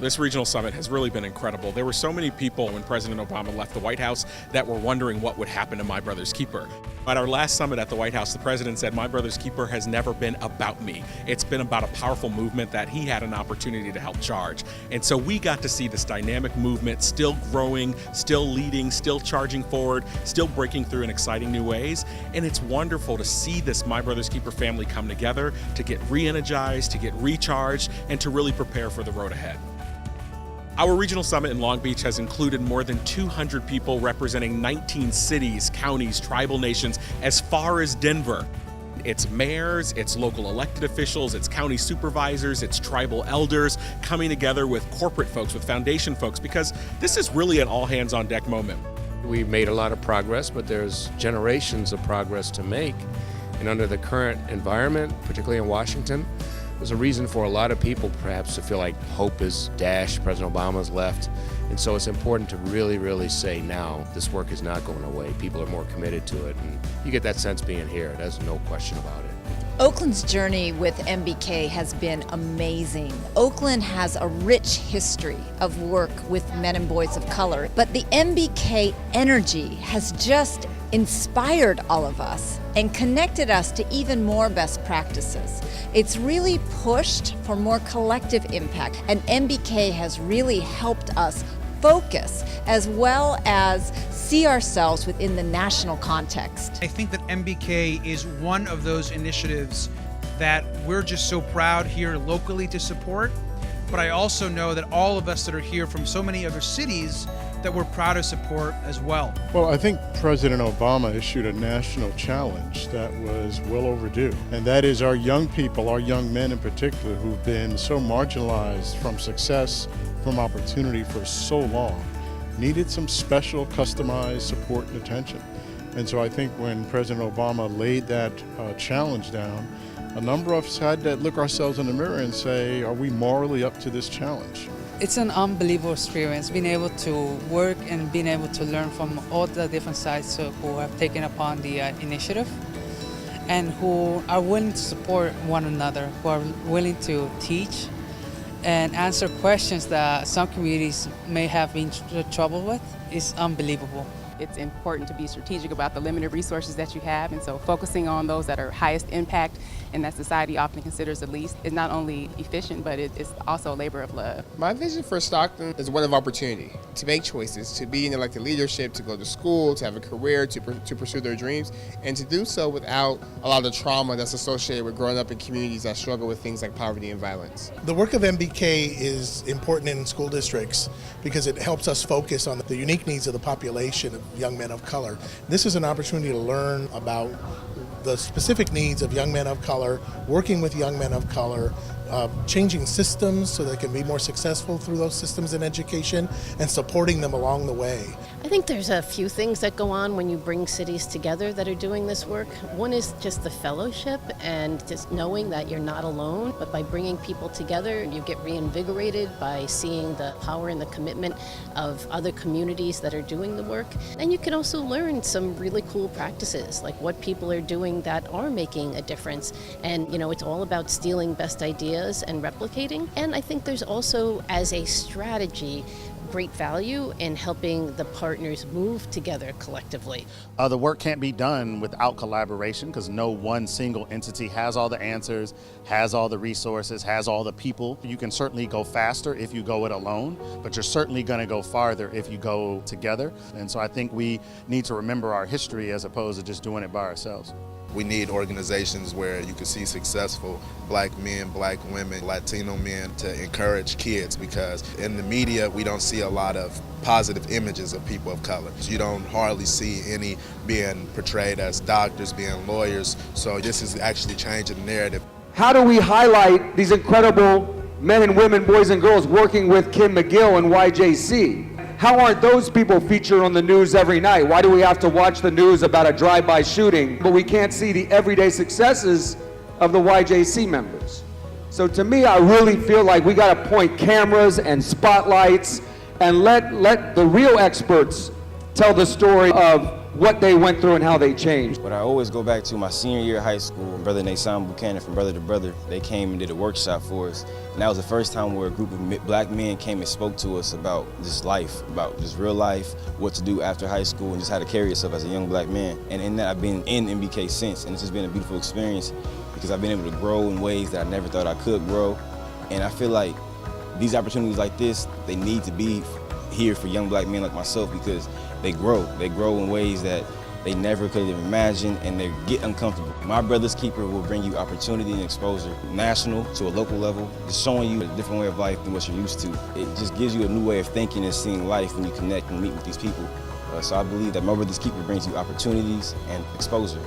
This regional summit has really been incredible. There were so many people when President Obama left the White House that were wondering what would happen to My Brother's Keeper. At our last summit at the White House, the president said, "My Brother's Keeper has never been about me. It's been about a powerful movement that he had an opportunity to help charge." And so we got to see this dynamic movement still growing, still leading, still charging forward, still breaking through in exciting new ways. And it's wonderful to see this My Brother's Keeper family come together to get re-energized, to get recharged, and to really prepare for the road ahead. Our regional summit in Long Beach has included more than 200 people representing 19 cities, counties, tribal nations, as far as Denver. It's mayors, it's local elected officials, it's county supervisors, it's tribal elders coming together with corporate folks, with foundation folks, because this is really an all-hands-on-deck moment. We've made a lot of progress, but there's generations of progress to make. And under the current environment, particularly in Washington, there's a reason for a lot of people perhaps to feel like hope is dashed, President Obama's left. And so it's important to really, really say now, this work is not going away. People are more committed to it. And you get that sense being here. There's no question about it. Oakland's journey with MBK has been amazing. Oakland has a rich history of work with men and boys of color, but the MBK energy has just inspired all of us and connected us to even more best practices. It's really pushed for more collective impact, and MBK has really helped us focus as well as see ourselves within the national context. I think that MBK is one of those initiatives that we're just so proud here locally to support, but I also know that all of us that are here from so many other cities that we're proud to support as well. Well, I think President Obama issued a national challenge that was well overdue, and that is our young people, our young men in particular, who've been so marginalized from success, from opportunity for so long, needed some special customized support and attention. And so I think when President Obama laid that challenge down, a number of us had to look ourselves in the mirror and say, are we morally up to this challenge? It's an unbelievable experience, being able to work and being able to learn from all the different sides who have taken upon the initiative and who are willing to support one another, who are willing to teach and answer questions that some communities may have been trouble with. Is unbelievable. It's important to be strategic about the limited resources that you have, and so focusing on those that are highest impact and that society often considers the least is not only efficient, but it's also a labor of love. My vision for Stockton is one of opportunity, to make choices, to be in elected leadership, to go to school, to have a career, to pursue their dreams, and to do so without a lot of trauma that's associated with growing up in communities that struggle with things like poverty and violence. The work of MBK is important in school districts because it helps us focus on the unique needs of the population of young men of color. This is an opportunity to learn about the specific needs of young men of color, working with young men of color, changing systems so they can be more successful through those systems in education, and supporting them along the way. I think there's a few things that go on when you bring cities together that are doing this work. One is just the fellowship and just knowing that you're not alone, but by bringing people together, you get reinvigorated by seeing the power and the commitment of other communities that are doing the work. And you can also learn some really cool practices, like what people are doing that are making a difference. And you know, it's all about stealing best ideas and replicating. And I think there's also, as a strategy, great value in helping the partners move together collectively. The work can't be done without collaboration because no one single entity has all the answers, has all the resources, has all the people. You can certainly go faster if you go it alone, but you're certainly going to go farther if you go together. And so I think we need to remember our history as opposed to just doing it by ourselves. We need organizations where you can see successful black men, black women, Latino men to encourage kids, because in the media we don't see a lot of positive images of people of color. You don't hardly see any being portrayed as doctors, being lawyers, so this is actually changing the narrative. How do we highlight these incredible men and women, boys and girls working with Kim McGill and YJC? How aren't those people featured on the news every night? Why do we have to watch the news about a drive-by shooting, but we can't see the everyday successes of the YJC members? So to me, I really feel like we got to point cameras and spotlights and let the real experts tell the story of what they went through and how they changed. But I always go back to my senior year of high school. Brother Nason Buchanan from Brother to Brother, they came and did a workshop for us. And that was the first time where a group of black men came and spoke to us about just life, about just real life, what to do after high school, and just how to carry yourself as a young black man. And in that, I've been in MBK since, and it's just been a beautiful experience because I've been able to grow in ways that I never thought I could grow. And I feel like these opportunities like this, they need to be here for young black men like myself because they grow. They grow in ways that they never could have imagined, and they get uncomfortable. My Brother's Keeper will bring you opportunity and exposure, national to a local level, just showing you a different way of life than what you're used to. It just gives you a new way of thinking and seeing life when you connect and meet with these people. So I believe that My Brother's Keeper brings you opportunities and exposure.